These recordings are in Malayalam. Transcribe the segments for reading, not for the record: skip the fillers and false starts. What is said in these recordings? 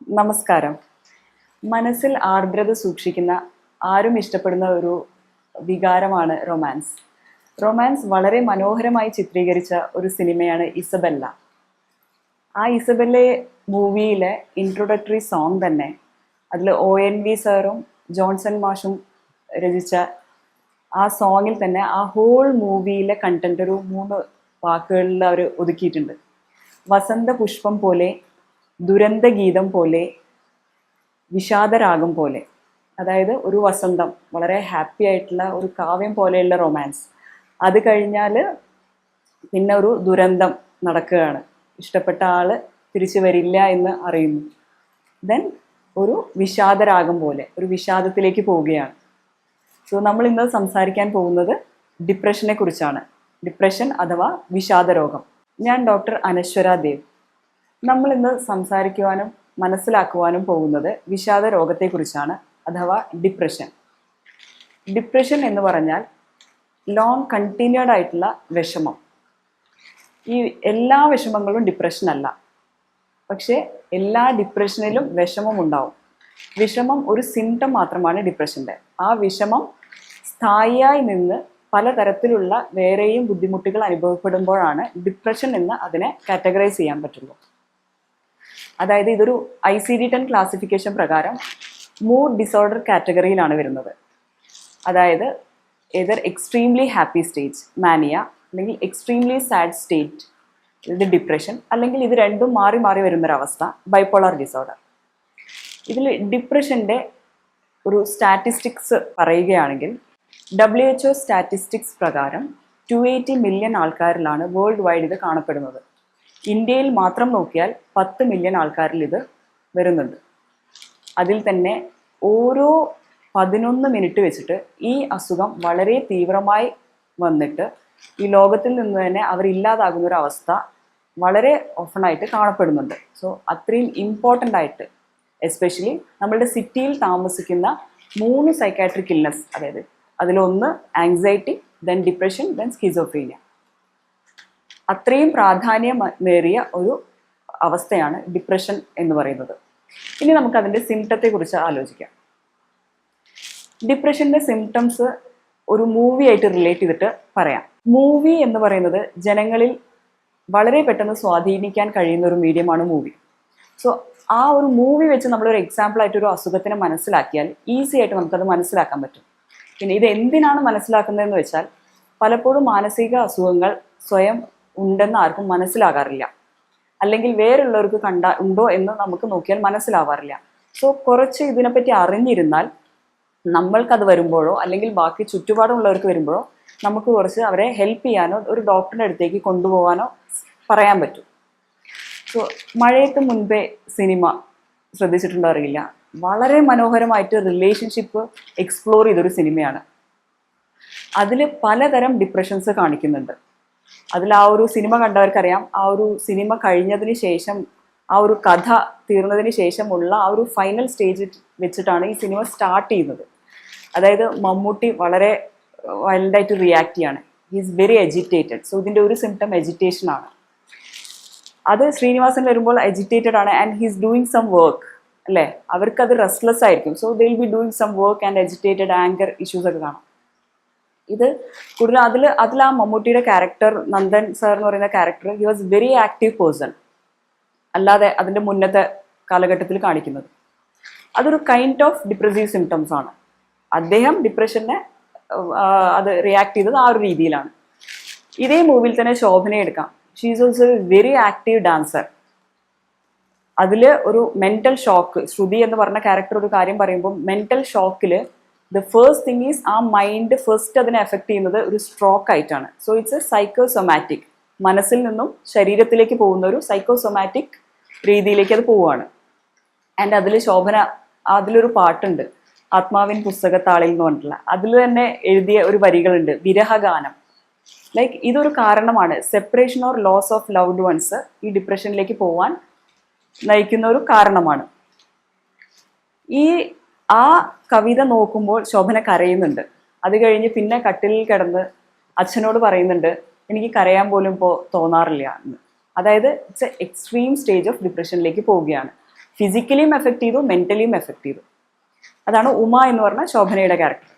നമസ്കാരം. മനസ്സിൽ ആർദ്രത സൂക്ഷിക്കുന്ന ആരും ഇഷ്ടപ്പെടുന്ന ഒരു വികാരമാണ് റൊമാൻസ്. റൊമാൻസ് വളരെ മനോഹരമായി ചിത്രീകരിച്ച ഒരു സിനിമയാണ് ഇസബെല്ല. ആ ഇസബെല്ലെ മൂവിയിലെ ഇൻട്രൊഡക്ടറി സോങ് തന്നെ അതിൽ ONV സാറും ജോൺസൺ മാഷും രചിച്ച ആ സോങ്ങിൽ തന്നെ ആ ഹോൾ മൂവിയിലെ കണ്ടന്റ് ഒരു 3 വാക്കുകളിൽ അവർ ഒതുക്കിയിട്ടുണ്ട്. വസന്ത പുഷ്പം പോലെ, ദുരന്തഗീതം പോലെ, വിഷാദരാഗം പോലെ. അതായത് ഒരു വസന്തം, വളരെ ഹാപ്പി ആയിട്ടുള്ള ഒരു കാവ്യം പോലെയുള്ള റൊമാൻസ്. അത് കഴിഞ്ഞാൽ പിന്നെ ഒരു ദുരന്തം നടക്കുകയാണ്, ഇഷ്ടപ്പെട്ട ആൾ തിരിച്ചു വരില്ല എന്ന് അറിയുന്നു. ദെൻ ഒരു വിഷാദരാഗം പോലെ, ഒരു വിഷാദത്തിലേക്ക് പോവുകയാണ്. സോ നമ്മൾ ഇന്ന് സംസാരിക്കാൻ പോകുന്നത് ഡിപ്രഷനെ കുറിച്ചാണ്. ഡിപ്രഷൻ അഥവാ വിഷാദരോഗം. ഞാൻ ഡോക്ടർ അനശ്വര ദേവ്. നമ്മൾ ഇന്ന് സംസാരിക്കുവാനും മനസ്സിലാക്കുവാനും പോകുന്നത് വിഷാദ രോഗത്തെക്കുറിച്ചാണ്, അഥവാ ഡിപ്രഷൻ. ഡിപ്രഷൻ എന്ന് പറഞ്ഞാൽ ലോങ് കണ്ടിന്യൂഡ് ആയിട്ടുള്ള വിഷമം. ഈ എല്ലാ വിഷമങ്ങളും ഡിപ്രഷൻ അല്ല, പക്ഷേ എല്ലാ ഡിപ്രഷനിലും വിഷമം ഉണ്ടാവും. വിഷമം ഒരു സിംറ്റം മാത്രമാണ് ഡിപ്രഷൻ്റെ. ആ വിഷമം സ്ഥായിയായി നിന്ന് പലതരത്തിലുള്ള വേറെയും ബുദ്ധിമുട്ടുകൾ അനുഭവപ്പെടുമ്പോഴാണ് ഡിപ്രഷൻ എന്ന് അതിനെ കാറ്റഗറൈസ് ചെയ്യാൻ പറ്റുള്ളൂ. അതായത് ഇതൊരു ICD-10 ക്ലാസിഫിക്കേഷൻ പ്രകാരം മൂഡ് ഡിസോർഡർ കാറ്റഗറിയിലാണ് വരുന്നത്. അതായത് ഏതർ എക്സ്ട്രീംലി ഹാപ്പി സ്റ്റേജ് മാനിയ, അല്ലെങ്കിൽ എക്സ്ട്രീംലി സാഡ് സ്റ്റേറ്റ് ഇത് ഡിപ്രഷൻ, അല്ലെങ്കിൽ ഇത് രണ്ടും മാറി മാറി വരുന്നൊരവസ്ഥ ബൈപോളാർ ഡിസോർഡർ. ഇതിൽ ഡിപ്രഷൻ്റെ ഒരു സ്റ്റാറ്റിസ്റ്റിക്സ് പറയുകയാണെങ്കിൽ WHO സ്റ്റാറ്റിസ്റ്റിക്സ് പ്രകാരം 280 മില്യൺ ആൾക്കാരിലാണ് വേൾഡ് വൈഡ് ഇത് കാണപ്പെടുന്നത്. ഇന്ത്യയിൽ മാത്രം നോക്കിയാൽ 10 മില്യൺ ആൾക്കാരിൽ ഇത് വരുന്നുണ്ട്. അതിൽ തന്നെ ഓരോ 11 മിനിറ്റ് വെച്ചിട്ട് ഈ അസുഖം വളരെ തീവ്രമായി വന്നിട്ട് ഈ ലോകത്തിൽ നിന്ന് തന്നെ അവരില്ലാതാകുന്ന ഒരു അവസ്ഥ വളരെ ഓഫണായിട്ട് കാണപ്പെടുന്നുണ്ട്. സോ അത്രയും ഇമ്പോർട്ടൻ്റ് ആയിട്ട്, എസ്പെഷ്യലി നമ്മളുടെ സിറ്റിയിൽ താമസിക്കുന്ന 3 സൈക്കാട്രിക് ഇൽനെസ്, അതായത് അതിലൊന്ന് anxiety, then depression, then schizophrenia. അത്രയും പ്രാധാന്യമേറിയ ഒരു അവസ്ഥയാണ് ഡിപ്രഷൻ എന്ന് പറയുന്നത്. ഇനി നമുക്ക് അതിൻ്റെ സിംറ്റത്തെക്കുറിച്ച് ആലോചിക്കാം. ഡിപ്രഷൻ്റെ സിംറ്റംസ് ഒരു മൂവി ആയിട്ട് റിലേറ്റ് ചെയ്തിട്ട് പറയാം. മൂവി എന്ന് പറയുന്നത് ജനങ്ങളിൽ വളരെ പെട്ടെന്ന് സ്വാധീനിക്കാൻ കഴിയുന്ന ഒരു മീഡിയമാണ് മൂവി. സോ ആ ഒരു മൂവി വെച്ച് നമ്മളൊരു എക്സാമ്പിളായിട്ട് ഒരു അസുഖത്തിനെ മനസ്സിലാക്കിയാൽ ഈസി ആയിട്ട് നമുക്കത് മനസ്സിലാക്കാൻ പറ്റും. പിന്നെ ഇത് എന്തിനാണ് മനസ്സിലാക്കുന്നതെന്ന് വെച്ചാൽ, പലപ്പോഴും മാനസിക അസുഖങ്ങൾ സ്വയം ഉണ്ടെന്ന് ആർക്കും മനസ്സിലാകാറില്ല, അല്ലെങ്കിൽ വേറുള്ളവർക്ക് ഉണ്ടോ എന്ന് നമുക്ക് നോക്കിയാൽ മനസ്സിലാവാറില്ല. സോ കുറച്ച് ഇതിനെപ്പറ്റി അറിഞ്ഞിരുന്നാൽ നമ്മൾക്കത് വരുമ്പോഴോ അല്ലെങ്കിൽ ബാക്കി ചുറ്റുപാടുമുള്ളവർക്ക് വരുമ്പോഴോ നമുക്ക് കുറച്ച് അവരെ ഹെൽപ്പ് ചെയ്യാനോ ഒരു ഡോക്ടറിൻ്റെ അടുത്തേക്ക് കൊണ്ടുപോകാനോ പറയാൻ പറ്റും. സോ മഴയത്ത് മുൻപേ സിനിമ ശ്രദ്ധിച്ചിട്ടുണ്ടോ അറിയില്ല, വളരെ മനോഹരമായിട്ട് റിലേഷൻഷിപ്പ് എക്സ്പ്ലോർ ചെയ്തൊരു സിനിമയാണ്. അതിൽ പലതരം ഡിപ്രഷൻസ് കാണിക്കുന്നുണ്ട്. അതിൽ ആ ഒരു സിനിമ കണ്ടവർക്കറിയാം, ആ ഒരു സിനിമ കഴിഞ്ഞതിന് ശേഷം, ആ ഒരു കഥ തീർന്നതിന് ശേഷമുള്ള ആ ഒരു ഫൈനൽ സ്റ്റേജ് വെച്ചിട്ടാണ് ഈ സിനിമ സ്റ്റാർട്ട് ചെയ്യുന്നത്. അതായത് മമ്മൂട്ടി വളരെ വൈൽഡായിട്ട് റിയാക്ട് ചെയ്യാണ്. He is very agitated. So ഇതിൻ്റെ ഒരു സിംറ്റം എജിറ്റേഷൻ ആണ്. അത് ശ്രീനിവാസൻ വരുമ്പോൾ എജിറ്റേറ്റഡ് ആണ് and he is doing some work, അല്ലേ? അവർക്കത് റെസ്റ്റ്ലെസ് ആയിരിക്കും. So they will be doing some work and agitated, anger issues ഒക്കെ കാണാം. ഇത് കൂടുതൽ അതിൽ ആ മമ്മൂട്ടിയുടെ ക്യാരക്ടർ, നന്ദൻ സാർ എന്ന് പറയുന്ന character, he was very active person, അല്ലാതെ അതിൻ്റെ മുന്നത്തെ കാലഘട്ടത്തിൽ കാണിക്കുന്നത്. അതൊരു കൈൻഡ് ഓഫ് ഡിപ്രസീവ് സിംറ്റംസ് ആണ്. അദ്ദേഹം ഡിപ്രഷനെ അത് റിയാക്ട് ചെയ്തത് ആ ഒരു രീതിയിലാണ്. ഇതേ മൂവിയിൽ തന്നെ ശോഭനയെ എടുക്കാം. She is also A very active dancer. അതിൽ ഒരു മെൻ്റൽ ഷോക്ക്, ശ്രുതി എന്ന് പറഞ്ഞ ക്യാരക്ടർ ഒരു കാര്യം പറയുമ്പോൾ മെൻ്റൽ ഷോക്കിൽ ദ ഫസ്റ്റ് തിങ് ഈസ് ആ മൈൻഡ് ഫസ്റ്റ് അതിനെ എഫക്റ്റ് ചെയ്യുന്നത് ഒരു സ്ട്രോക്ക് ആയിട്ടാണ്. സോ ഇറ്റ്സ് എ സൈക്കോസൊമാറ്റിക്, മനസ്സിൽ നിന്നും ശരീരത്തിലേക്ക് പോകുന്ന ഒരു സൈക്കോസൊമാറ്റിക് രീതിയിലേക്ക് അത് പോവുകയാണ്. ആൻഡ് അതിൽ ശോഭന, അതിലൊരു പാട്ടുണ്ട്, ആത്മാവിൻ പുസ്തകത്താളിൽ എന്ന് പറഞ്ഞിട്ടുള്ള, അതിൽ തന്നെ എഴുതിയ ഒരു വരികളുണ്ട്, വിരഹഗാനം. ലൈക്ക് ഇതൊരു കാരണമാണ്, separation or loss of loved ones ഈ ഡിപ്രഷനിലേക്ക് പോവാൻ നയിക്കുന്ന ഒരു കാരണമാണ്. ആ കവിത നോക്കുമ്പോൾ ശോഭന കരയുന്നുണ്ട്. അത് കഴിഞ്ഞ് പിന്നെ കട്ടിലിൽ കിടന്ന് അച്ഛനോട് പറയുന്നുണ്ട്, എനിക്ക് കരയാൻ പോലും ഇപ്പോൾ തോന്നാറില്ല എന്ന്. അതായത് it's a extreme stage of ഡിപ്രഷനിലേക്ക് പോവുകയാണ്. ഫിസിക്കലിയും എഫക്റ്റ് ചെയ്തു, മെൻ്റലിയും എഫക്റ്റ് ചെയ്തു. അതാണ് ഉമ എന്ന് പറഞ്ഞ ശോഭനയുടെ character.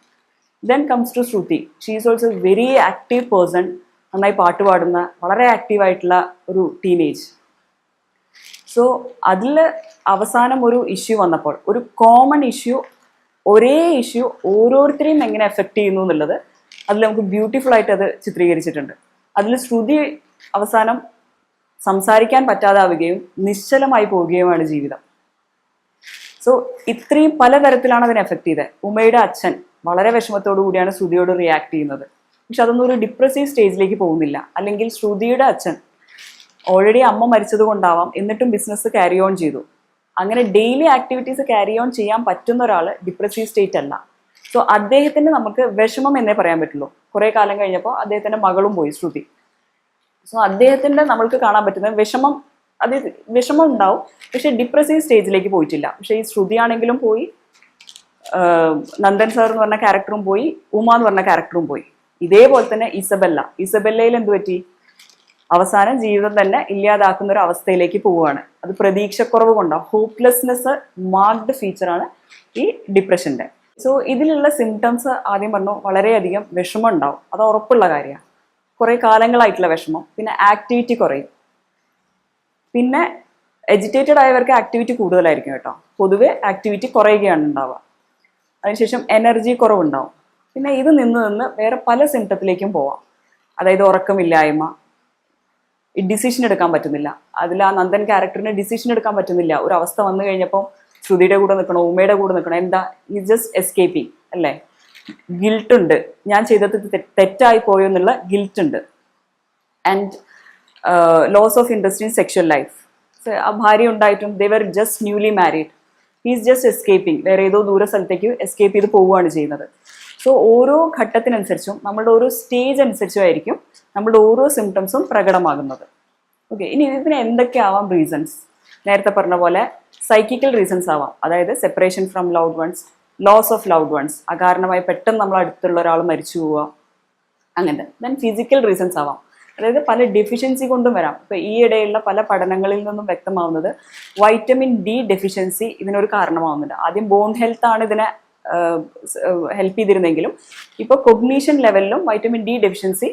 Then comes to Shruti. She is also very active person. നന്നായി പാട്ട് പാടുന്ന, വളരെ ആക്റ്റീവായിട്ടുള്ള ഒരു ടീനേജ്. സോ അതിൽ അവസാനം ഒരു ഇഷ്യൂ വന്നപ്പോൾ, ഒരു കോമൺ ഇഷ്യൂ, ഒരേ ഇഷ്യൂ ഓരോരുത്തരെയും എങ്ങനെ എഫക്റ്റ് ചെയ്യുന്നു എന്നുള്ളത് അതിൽ നമുക്ക് ബ്യൂട്ടിഫുൾ ആയിട്ട് അത് ചിത്രീകരിച്ചിട്ടുണ്ട്. അതിൽ ശ്രുതി അവസാനം സംസാരിക്കാൻ പറ്റാതാവുകയും നിശ്ചലമായി പോവുകയുമാണ് ജീവിതം. സോ ഇത്രയും പലതരത്തിലാണ് അതിനെ എഫക്റ്റ് ചെയ്തത്. ഉമയുടെ അച്ഛൻ വളരെ വിഷമത്തോടു കൂടിയാണ് ശ്രുതിയോട് റിയാക്ട് ചെയ്യുന്നത്. പക്ഷെ അതൊന്നും ഒരു ഡിപ്രസീവ് സ്റ്റേജിലേക്ക് പോകുന്നില്ല. അല്ലെങ്കിൽ ശ്രുതിയുടെ അച്ഛൻ ഓൾറെഡി അമ്മ മരിച്ചത് കൊണ്ടാവാം, എന്നിട്ടും ബിസിനസ് ക്യാരി ഓൺ ചെയ്തു. അങ്ങനെ ഡെയിലി ആക്ടിവിറ്റീസ് ക്യാരി ഓൺ ചെയ്യാൻ പറ്റുന്ന ഒരാൾ ഡിപ്രസീവ് സ്റ്റേറ്റ് അല്ല. സോ അദ്ദേഹത്തിന് നമുക്ക് വിഷമം എന്നേ പറയാൻ പറ്റുള്ളൂ. കുറേ കാലം കഴിഞ്ഞപ്പോൾ അദ്ദേഹത്തിൻ്റെ മകളും പോയി, ശ്രുതി. സോ അദ്ദേഹത്തിൻ്റെ നമ്മൾക്ക് കാണാൻ പറ്റുന്നത് വിഷമം ഉണ്ടാവും, പക്ഷെ ഡിപ്രസീവ് സ്റ്റേജിലേക്ക് പോയിട്ടില്ല. പക്ഷേ ഈ ശ്രുതിയാണെങ്കിലും പോയി, നന്ദൻ സാർ എന്ന് പറഞ്ഞ ക്യാരക്ടറും പോയി, ഉമ എന്ന് പറഞ്ഞ ക്യാരക്ടറും പോയി. ഇതേപോലെ തന്നെ ഇസബെല്ലയിൽ എന്ത് പറ്റി? അവസാനം ജീവിതം തന്നെ ഇല്ലാതാക്കുന്ന ഒരു അവസ്ഥയിലേക്ക് പോവുകയാണ്. അത് പ്രതീക്ഷക്കുറവ് കൊണ്ടാണ്. ഹോപ്പ്ലെസ്നെസ് മാർക്ക്ഡ് ഫീച്ചറാണ് ഈ ഡിപ്രഷൻ്റെ. സോ ഇതിലുള്ള സിംറ്റംസ് ആദ്യം പറഞ്ഞു, വളരെയധികം വിഷമം ഉണ്ടാവും, അത് ഉറപ്പുള്ള കാര്യമാണ്. കുറേ കാലങ്ങളായിട്ടുള്ള വിഷമം. പിന്നെ ആക്ടിവിറ്റി കുറയും. പിന്നെ എജിറ്റേറ്റഡ് ആയവർക്ക് ആക്ടിവിറ്റി കൂടുതലായിരിക്കും കേട്ടോ. പൊതുവെ ആക്ടിവിറ്റി കുറയുകയാണ് ഉണ്ടാവുക. അതിനുശേഷം എനർജി കുറവുണ്ടാവും. പിന്നെ ഇത് നിന്ന് വേറെ പല സിംറ്റത്തിലേക്കും പോവാം. അതായത് ഉറക്കമില്ലായ്മ, ഡിസിഷൻ എടുക്കാൻ പറ്റുന്നില്ല. അതിൽ ആ നന്ദൻ ക്യാരക്ടറിന് ഡിസിഷൻ എടുക്കാൻ പറ്റുന്നില്ല. ഒരു അവസ്ഥ വന്നു കഴിഞ്ഞപ്പോൾ ശ്രുതിയുടെ കൂടെ നിൽക്കണോ, ഉമ്മയുടെ കൂടെ നിൽക്കണോ, എന്താ, ഈ ജസ്റ്റ് എസ്കേപ്പിങ് അല്ലേ. ഗിൽട്ട് ഉണ്ട്, ഞാൻ ചെയ്തത് തെറ്റായി പോയോ എന്നുള്ള ഗിൽട്ട് ഉണ്ട്. And loss of interest in sexual life. ആ ഭാര്യ ഉണ്ടായിട്ടും they were just newly married, he's just escaping, വേറെ ഏതോ ദൂര സ്ഥലത്തേക്ക് എസ്കേപ്പ് ചെയ്ത് പോവുകയാണ് ചെയ്യുന്നത്. സോ ഓരോ ഘട്ടത്തിനനുസരിച്ചും നമ്മളുടെ ഓരോ സ്റ്റേജ് അനുസരിച്ചും ആയിരിക്കും നമ്മളുടെ ഓരോ സിംറ്റംസും പ്രകടമാകുന്നത്. ഓക്കെ, ഇനി ഇതിന് എന്തൊക്കെയാവാം റീസൺസ്? നേരത്തെ പറഞ്ഞ പോലെ സൈക്കിക്കൽ റീസൺസ് ആവാം. അതായത് separation from loved ones, loss of loved ones, അകാരണമായി പെട്ടെന്ന് നമ്മൾ അടുത്തുള്ള ഒരാൾ മരിച്ചു പോവുക, അങ്ങനെ. ദെൻ ഫിസിക്കൽ റീസൺസ് ആവാം. അതായത് പല ഡെഫിഷ്യൻസി കൊണ്ടും വരാം. ഇപ്പോൾ ഈ ഇടയിലുള്ള പല പഠനങ്ങളിൽ നിന്നും വ്യക്തമാവുന്നത് വൈറ്റമിൻ ഡി ഡെഫിഷ്യൻസി ഇതിനൊരു കാരണമാവുന്നുണ്ട്. ആദ്യം ബോൺ ഹെൽത്ത് ആണ് ഇതിനെ ഹെൽപ്പ് ചെയ്തിരുന്നെങ്കിലും ഇപ്പോൾ കൊഗ്നീഷൻ ലെവലിലും വൈറ്റമിൻ ഡി ഡെഫിഷ്യൻസി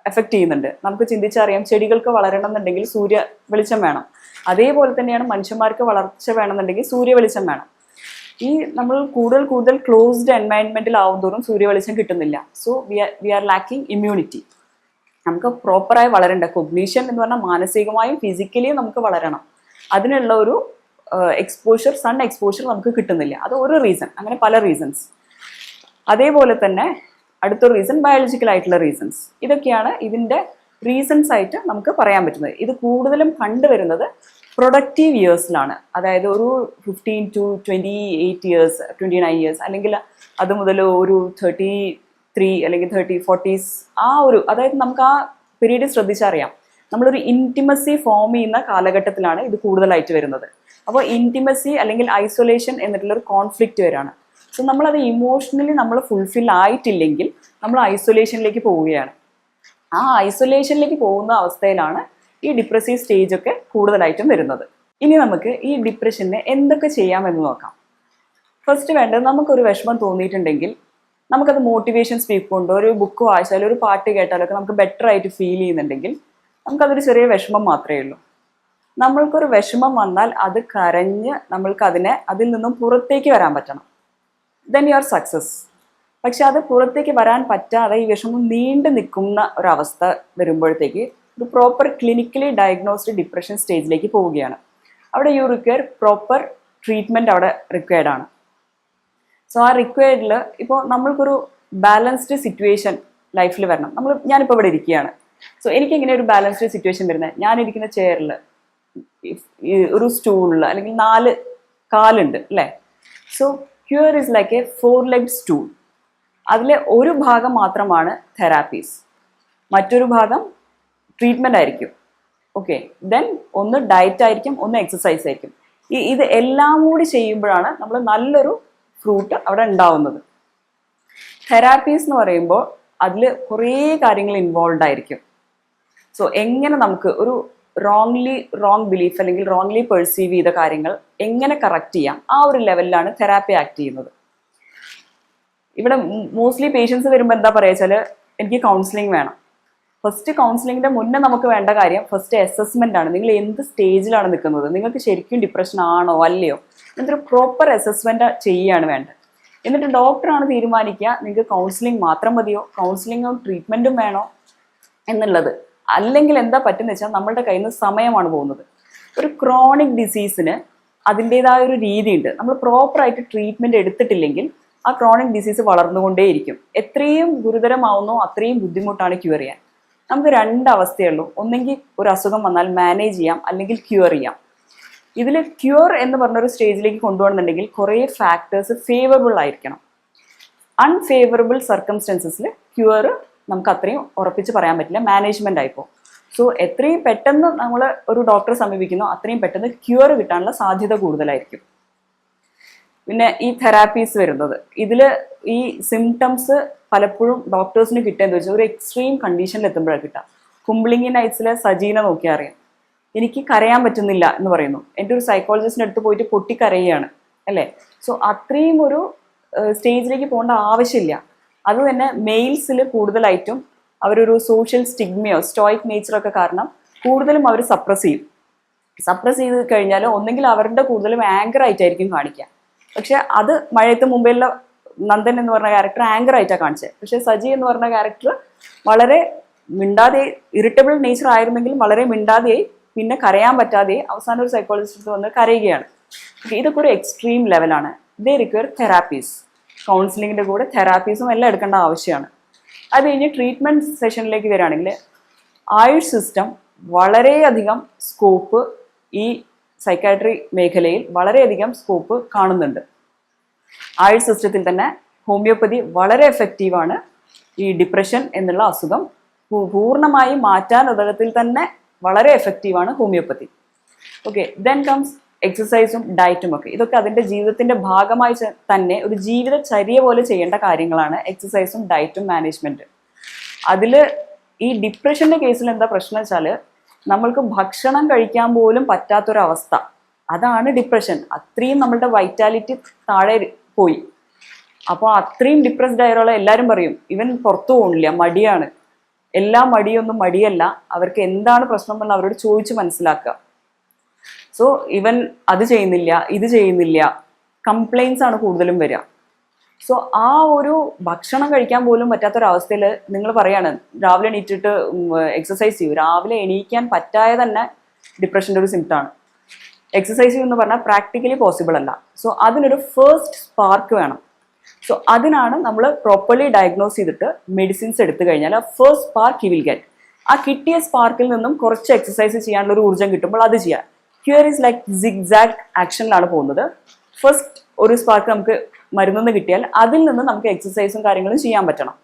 എഫക്റ്റ് ചെയ്യുന്നുണ്ട്. നമുക്ക് ചിന്തിച്ചറിയാം, ചെടികൾക്ക് വളരണം എന്നുണ്ടെങ്കിൽ സൂര്യ വെളിച്ചം വേണം. അതേപോലെ തന്നെയാണ് മനുഷ്യന്മാർക്ക് വളർച്ച വേണമെന്നുണ്ടെങ്കിൽ സൂര്യ വെളിച്ചം വേണം. ഈ നമ്മൾ കൂടുതൽ ക്ലോസ്ഡ് എൻവയൺമെന്റിൽ ആവുന്നതോറും സൂര്യ വെളിച്ചം കിട്ടുന്നില്ല. So we are lacking immunity. നമുക്ക് പ്രോപ്പറായി വളരേണ്ട കൊഗ്നീഷൻ എന്ന് പറഞ്ഞാൽ മാനസികമായും ഫിസിക്കലിയും നമുക്ക് വളരണം. അതിനുള്ള ഒരു എക്സ്പോഷർ, സൺ എക്സ്പോഷർ നമുക്ക് കിട്ടുന്നില്ല. അത് ഒരു റീസൺ. അങ്ങനെ പല റീസൺസ്. അതേപോലെ തന്നെ അടുത്തൊരു റീസൺ ബയോളജിക്കൽ ആയിട്ടുള്ള റീസൺസ്. ഇതൊക്കെയാണ് ഇതിൻ്റെ റീസൺസ് ആയിട്ട് നമുക്ക് പറയാൻ പറ്റുന്നത്. ഇത് കൂടുതലും കണ്ടുവരുന്നത് പ്രൊഡക്റ്റീവ് ഇയേഴ്സിലാണ്. അതായത് ഒരു 15 to 28 years, 29 years, അല്ലെങ്കിൽ അത് മുതൽ ഒരു 33 അല്ലെങ്കിൽ 40s, ആ ഒരു, അതായത് നമുക്ക് ആ പീരീഡ് ശ്രദ്ധിച്ചറിയാം. നമ്മളൊരു ഇൻറ്റിമസി ഫോം ചെയ്യുന്ന കാലഘട്ടത്തിലാണ് ഇത് കൂടുതലായിട്ട് വരുന്നത്. അപ്പോൾ ഇൻറ്റിമസി അല്ലെങ്കിൽ ഐസൊലേഷൻ എന്നിട്ടുള്ളൊരു കോൺഫ്ലിക്റ്റ് വരാണ്. സോ നമ്മളത് ഇമോഷണലി നമ്മൾ ഫുൾഫിൽ ആയിട്ടില്ലെങ്കിൽ നമ്മൾ ഐസൊലേഷനിലേക്ക് പോവുകയാണ്. ആ ഐസൊലേഷനിലേക്ക് പോകുന്ന അവസ്ഥയിലാണ് ഈ ഡിപ്രസീവ് സ്റ്റേജ് ഒക്കെ കൂടുതലായിട്ടും വരുന്നത്. ഇനി നമുക്ക് ഈ ഡിപ്രഷന് എന്തൊക്കെ ചെയ്യാമെന്ന് നോക്കാം. ഫസ്റ്റ് വേണ്ടത്, നമുക്കൊരു വിഷമം തോന്നിയിട്ടുണ്ടെങ്കിൽ നമുക്കത് മോട്ടിവേഷൻ സ്പീക്ക് കൊണ്ടോ ഒരു ബുക്ക് വായിച്ചാലോ ഒരു പാട്ട് കേട്ടാലോ ഒക്കെ നമുക്ക് ബെറ്റർ ആയിട്ട് ഫീൽ ചെയ്യുന്നുണ്ടെങ്കിൽ നമുക്കതൊരു ചെറിയ വിഷമം മാത്രമേ ഉള്ളൂ. നമ്മൾക്കൊരു വിഷമം വന്നാൽ അത് കരഞ്ഞ് അതിൽ നിന്നും പുറത്തേക്ക് വരാൻ പറ്റണം. Then you are success. പക്ഷെ അത് പുറത്തേക്ക് വരാൻ പറ്റാതെ ഈ വിഷമം നീണ്ടു നിൽക്കുന്ന ഒരവസ്ഥ വരുമ്പോഴത്തേക്ക് ഒരു പ്രോപ്പർ ക്ലിനിക്കലി ഡയഗ്നോസ്ഡ് ഡിപ്രഷൻ സ്റ്റേജിലേക്ക് പോവുകയാണ്. അവിടെ യു റിക്വയർ പ്രോപ്പർ ട്രീറ്റ്മെൻറ്റ് അവിടെ റിക്വയർഡ് ആണ്. സോ ആ റിക്വയർഡിൽ ഇപ്പോൾ നമ്മൾക്കൊരു ബാലൻസ്ഡ് സിറ്റുവേഷൻ ലൈഫിൽ വരണം. ഞാനിപ്പോൾ ഇവിടെ ഇരിക്കുകയാണ്. സോ എനിക്കെങ്ങനെ ഒരു ബാലൻസ്ഡ് സിറ്റുവേഷൻ വരുന്നത്? ഞാനിരിക്കുന്ന ചെയറിൽ ഒരു സ്റ്റൂളിൽ അല്ലെങ്കിൽ 4 കാലുണ്ട് അല്ലേ. So cure is like a 4-legged stool. അതിലെ ഒരു ഭാഗം മാത്രമാണ് തെറാപ്പീസ്, മറ്റൊരു ഭാഗം ട്രീറ്റ്മെൻ്റ് ആയിരിക്കും. ഓക്കെ, ദെൻ ഒന്ന് ഡയറ്റ് ആയിരിക്കും, ഒന്ന് എക്സസൈസ് ആയിരിക്കും. ഇത് എല്ലാം കൂടി ചെയ്യുമ്പോഴാണ് നമ്മൾ നല്ലൊരു ഫ്രൂട്ട് അവിടെ ഉണ്ടാവുന്നത്. തെറാപ്പീസ് എന്ന് പറയുമ്പോൾ അതിൽ കുറേ കാര്യങ്ങൾ ഇൻവോൾവ് ആയിരിക്കും. സോ എങ്ങനെ നമുക്ക് ഒരു റോങ് ബിലീഫ് അല്ലെങ്കിൽ റോങ്ലി പെർസീവ് ചെയ്ത കാര്യങ്ങൾ എങ്ങനെ കറക്റ്റ് ചെയ്യാം, ആ ഒരു ലെവലിലാണ് തെറാപ്പി ആക്ട് ചെയ്യുന്നത്. ഇവിടെ മോസ്റ്റ്ലി പേഷ്യൻസ് വരുമ്പോൾ എന്താ പറയുക വെച്ചാൽ, എനിക്ക് കൗൺസിലിംഗ് വേണം. ഫസ്റ്റ് കൗൺസിലിങ്ങിന്റെ മുന്നേ നമുക്ക് വേണ്ട കാര്യം ഫസ്റ്റ് അസസ്മെന്റ് ആണ്. നിങ്ങൾ എന്ത് സ്റ്റേജിലാണ് നിൽക്കുന്നത്, നിങ്ങൾക്ക് ശരിക്കും ഡിപ്രഷൻ ആണോ അല്ലയോ എന്നൊരു പ്രോപ്പർ അസസ്മെന്റ് ചെയ്യുകയാണ് വേണ്ടത്. എന്നിട്ട് ഡോക്ടറാണ് തീരുമാനിക്കുക നിങ്ങൾക്ക് കൗൺസിലിംഗ് മാത്രം മതിയോ, കൗൺസിലിങ്ങും ട്രീറ്റ്മെന്റും വേണോ എന്നുള്ളത്. അല്ലെങ്കിൽ എന്താ പറ്റുന്ന വെച്ചാൽ നമ്മളുടെ കയ്യിൽ നിന്ന് സമയമാണ് പോകുന്നത്. ഒരു ക്രോണിക് ഡിസീസിന് അതിൻ്റെതായ ഒരു രീതിയുണ്ട്. നമ്മൾ പ്രോപ്പറായിട്ട് ട്രീറ്റ്മെന്റ് എടുത്തിട്ടില്ലെങ്കിൽ ആ ക്രോണിക് ഡിസീസ് വളർന്നുകൊണ്ടേയിരിക്കും. എത്രയും ഗുരുതരമാവുന്നോ അത്രയും ബുദ്ധിമുട്ടാണ് ക്യൂർ ചെയ്യാൻ. നമുക്ക് രണ്ട് അവസ്ഥയുള്ളൂ. ഒന്നെങ്കിൽ ഒരു അസുഖം വന്നാൽ മാനേജ് ചെയ്യാം, അല്ലെങ്കിൽ ക്യൂർ ചെയ്യാം. ഇതിൽ ക്യൂർ എന്ന് പറഞ്ഞൊരു സ്റ്റേജിലേക്ക് കൊണ്ടുപോകണമെന്നുണ്ടെങ്കിൽ കുറേ ഫാക്ടേഴ്സ് ഫേവറബിൾ ആയിരിക്കണം. അൺഫേവറബിൾ സർക്കംസ്റ്റൻസസിൽ ക്യൂർ നമുക്ക് അത്രയും ഉറപ്പിച്ച് പറയാൻ പറ്റില്ല, മാനേജ്മെന്റ് ആയിപ്പോൾ. സോ എത്രയും പെട്ടെന്ന് നമ്മൾ ഒരു ഡോക്ടറെ സമീപിക്കുന്നോ അത്രയും പെട്ടെന്ന് ക്യൂർ കിട്ടാനുള്ള സാധ്യത കൂടുതലായിരിക്കും. പിന്നെ ഈ തെറാപ്പീസ് വരുന്നത്, ഇതിൽ ഈ സിംറ്റംസ് പലപ്പോഴും ഡോക്ടേഴ്സിന് കിട്ടുകയെന്ന് വെച്ചാൽ ഒരു എക്സ്ട്രീം കണ്ടീഷനിൽ എത്തുമ്പോഴാണ് കിട്ടുക. കുംബ്ലിംഗ് നൈറ്റ്സിലെ സജീനെ നോക്കിയാൽ അറിയാം, എനിക്ക് കരയാൻ പറ്റുന്നില്ല എന്ന് പറയുന്നു. എൻ്റെ ഒരു സൈക്കോളജിസ്റ്റിൻ്റെ അടുത്ത് പോയിട്ട് പൊട്ടിക്കരയുകയാണ് അല്ലേ. സോ അത്രയും ഒരു സ്റ്റേജിലേക്ക് പോകേണ്ട ആവശ്യമില്ല. അത് തന്നെ മെയിൽസിൽ കൂടുതലായിട്ടും അവരൊരു സോഷ്യൽ സ്റ്റിഗ്മയോ സ്റ്റോയിക് നേച്ചറൊക്കെ കാരണം കൂടുതലും അവർ സപ്രസ് ചെയ്ത് കഴിഞ്ഞാൽ ഒന്നെങ്കിൽ അവരുടെ കൂടുതലും ആങ്കർ ആയിട്ടായിരിക്കും കാണിക്കുക. പക്ഷെ അത് മഴയത്ത് മുമ്പേയുള്ള നന്ദൻ എന്ന് പറഞ്ഞ ക്യാരക്ടർ ആങ്കർ ആയിട്ടാണ് കാണിച്ചത്. പക്ഷെ സജി എന്ന് പറഞ്ഞ ക്യാരക്ടർ വളരെ മിണ്ടാതെ, ഇറിറ്റബിൾ നേച്ചർ ആയിരുന്നെങ്കിലും വളരെ മിണ്ടാതെയായി, പിന്നെ കരയാൻ പറ്റാതെയായി, അവസാനം ഒരു സൈക്കോളജിസ്റ്റ് വന്ന് കരയുകയാണ്. ഇതൊക്കെ ഒരു എക്സ്ട്രീം ലെവലാണ്. ദേ റിക്വയർ തെറാപ്പീസ്. കൗൺസിലിങ്ങിൻ്റെ കൂടെ തെറാപ്പീസും എല്ലാം എടുക്കേണ്ട ആവശ്യമാണ്. അത് കഴിഞ്ഞ് ട്രീറ്റ്മെൻറ്റ് സെഷനിലേക്ക് വരികയാണെങ്കിൽ ആയുഷ് സിസ്റ്റം വളരെയധികം സ്കോപ്പ് ഈ സൈക്കാട്രി മേഖലയിൽ വളരെയധികം സ്കോപ്പ് കാണുന്നുണ്ട്. ആയുഷ് സിസ്റ്റത്തിൽ തന്നെ ഹോമിയോപ്പതി വളരെ എഫക്റ്റീവാണ്. ഈ ഡിപ്രഷൻ എന്നുള്ള അസുഖം പൂർണ്ണമായി മാറ്റാൻ ഉതകത്തിൽ തന്നെ വളരെ എഫക്റ്റീവാണ് ഹോമിയോപ്പതി. ഓക്കെ, ദെൻ കംസ് എക്സസൈസും ഡയറ്റും ഒക്കെ. ഇതൊക്കെ അതിൻ്റെ ജീവിതത്തിൻ്റെ ഭാഗമായി തന്നെ ഒരു ജീവിതചര്യ പോലെ ചെയ്യേണ്ട കാര്യങ്ങളാണ് എക്സസൈസും ഡയറ്റും മാനേജ്മെൻറ്റ്. അതിൽ ഈ ഡിപ്രഷൻ്റെ കേസിൽ എന്താ പ്രശ്നം വെച്ചാൽ നമ്മൾക്ക് ഭക്ഷണം കഴിക്കാൻ പോലും പറ്റാത്തൊരവസ്ഥ, അതാണ് ഡിപ്രഷൻ. അത്രയും നമ്മളുടെ വൈറ്റാലിറ്റി താഴെ പോയി. അപ്പോൾ അത്രയും ഡിപ്രസ്ഡ് ആയുള്ള എല്ലാവരും പറയും ഇവൻ പുറത്തു പോകണില്ല, മടിയാണ്. എല്ലാ മടിയൊന്നും മടിയല്ല, അവർക്ക് എന്താണ് പ്രശ്നം എന്ന് അവരോട് ചോദിച്ച് മനസ്സിലാക്കുക. സോ ഇവൻ അത് ചെയ്യുന്നില്ല, ഇത് ചെയ്യുന്നില്ല, കംപ്ലൈൻസ് ആണ് കൂടുതലും വരിക. സോ ആ ഒരു ഭക്ഷണം കഴിക്കാൻ പോലും പറ്റാത്തൊരവസ്ഥയിൽ നിങ്ങൾ പറയാണ് രാവിലെ എണീറ്റിട്ട് എക്സസൈസ് ചെയ്യൂ. രാവിലെ എണീക്കാൻ പറ്റാതെ തന്നെ ഡിപ്രഷൻ്റെ ഒരു സിംറ്റമാണ്. എക്സസൈസ് ചെയ്യുമെന്ന് പറഞ്ഞാൽ പ്രാക്ടിക്കലി പോസിബിൾ അല്ല. സോ അതിനൊരു ഫസ്റ്റ് സ്പാർക്ക് വേണം. സോ അതിനാണ് നമ്മൾ പ്രോപ്പർലി ഡയഗ്നോസ് ചെയ്തിട്ട് മെഡിസിൻസ് എടുത്തു കഴിഞ്ഞാൽ ആ first spark you will get. ആ കിട്ടിയ സ്പാർക്കിൽ നിന്നും കുറച്ച് എക്സസൈസ് ചെയ്യാനുള്ള ഒരു ഊർജ്ജം കിട്ടുമ്പോൾ അത് ചെയ്യാം. ക്യൂർ ഈസ് ലൈക്ക് സിഗ്സാഗ് ആക്ഷനിലാണ് പോകുന്നത്. ഫസ്റ്റ് ഒരു സ്പാർക്ക് നമുക്ക് മരുന്നെന്ന് കിട്ടിയാൽ അതിൽ നിന്ന് നമുക്ക് എക്സസൈസും കാര്യങ്ങളും ചെയ്യാൻ പറ്റണം.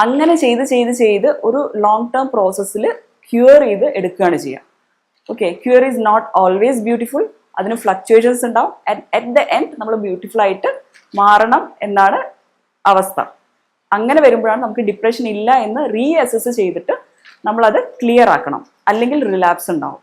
അങ്ങനെ ചെയ്ത് ഒരു ലോങ് ടേം പ്രോസസ്സിൽ ക്യൂർ ചെയ്ത് എടുക്കുകയാണ് ചെയ്യുക. Okay, cure is not always beautiful. അതിന് ഫ്ലക്ച്വേഷൻസ് ഉണ്ടാവും. അറ്റ് ദ എൻഡ് നമ്മൾ ബ്യൂട്ടിഫുൾ ആയിട്ട് മാറണം എന്നാണ് അവസ്ഥ. അങ്ങനെ വരുമ്പോഴാണ് നമുക്ക് ഡിപ്രഷൻ ഇല്ല എന്ന് റീഅസസ് ചെയ്തിട്ട് നമ്മളത് ക്ലിയർ ആക്കണം. അല്ലെങ്കിൽ റിലാപ്സ് ഉണ്ടാവും.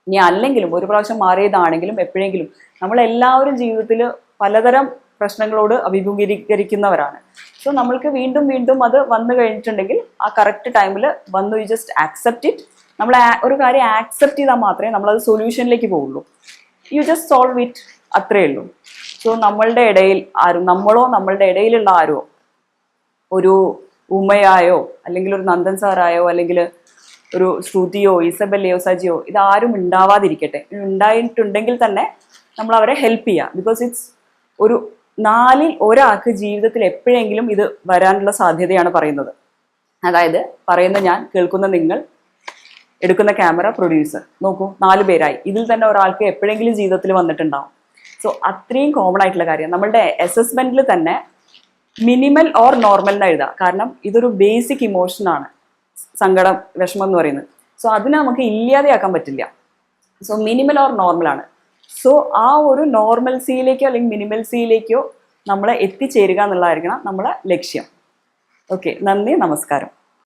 ഇനി അല്ലെങ്കിലും ഒരു പ്രാവശ്യം മാറിയതാണെങ്കിലും എപ്പോഴെങ്കിലും നമ്മളെല്ലാവരും ജീവിതത്തിൽ പലതരം പ്രശ്നങ്ങളോട് അഭിമുഖീകരിക്കുന്നവരാണ്. സോ നമ്മൾക്ക് വീണ്ടും വീണ്ടും അത് വന്നു കഴിഞ്ഞിട്ടുണ്ടെങ്കിൽ ആ കറക്റ്റ് ടൈമിൽ വന്നു യു ജസ്റ്റ് ആക്സെപ്റ്റ് ഇറ്റ്. നമ്മൾ ഒരു കാര്യം ആക്സെപ്റ്റ് ചെയ്താൽ മാത്രമേ നമ്മളത് സൊല്യൂഷനിലേക്ക് പോവുള്ളൂ. യു ജസ്റ്റ് സോൾവ് ഇറ്റ്, അത്രയേ ഉള്ളൂ. സോ നമ്മളുടെ ഇടയിൽ ആരും, നമ്മളോ നമ്മളുടെ ഇടയിലുള്ള ആരോ, ഒരു ഉമ്മയായോ അല്ലെങ്കിൽ ഒരു നന്ദൻ സാറായോ അല്ലെങ്കിൽ ഒരു ശ്രുതിയോ ഇസബെല്ലയോ സജിയോ ഇതാരും ഉണ്ടാവാതിരിക്കട്ടെ. ഉണ്ടായിട്ടുണ്ടെങ്കിൽ തന്നെ നമ്മൾ അവരെ ഹെൽപ്പ് ചെയ്യുക. ബിക്കോസ് ഇറ്റ്സ് ഒരു 4-ൽ ഒരാൾക്ക് ജീവിതത്തിൽ എപ്പോഴെങ്കിലും ഇത് വരാനുള്ള സാധ്യതയാണ് പറയുന്നത്. അതായത് പറയുന്ന ഞാൻ, കേൾക്കുന്ന നിങ്ങൾ, എടുക്കുന്ന ക്യാമറ, പ്രൊഡ്യൂസർ. നോക്കൂ, 4 പേരായി. ഇതിൽ തന്നെ ഒരാൾക്ക് എപ്പോഴെങ്കിലും ജീവിതത്തിൽ വന്നിട്ടുണ്ടാവും. സോ അത്രയും കോമൺ ആയിട്ടുള്ള കാര്യം. നമ്മളുടെ അസസ്മെന്റിൽ തന്നെ മിനിമൽ ഓർ നോർമൽ എന്ന് എഴുതാം. കാരണം ഇതൊരു ബേസിക് ഇമോഷനാണ് സങ്കടം, വിഷമം എന്ന് പറയുന്നത്. സോ അതിനെ നമുക്ക് ഇല്ലാതെയാക്കാൻ പറ്റില്ല. സോ മിനിമൽ ഓർ നോർമലാണ്. സോ ആ ഒരു നോർമൽസിയിലേക്കോ അല്ലെങ്കിൽ മിനിമൽസിയിലേക്കോ നമ്മളെ എത്തിച്ചേരുക എന്നുള്ളതായിരിക്കണം നമ്മളെ ലക്ഷ്യം. ഓക്കെ, നന്ദി, നമസ്കാരം.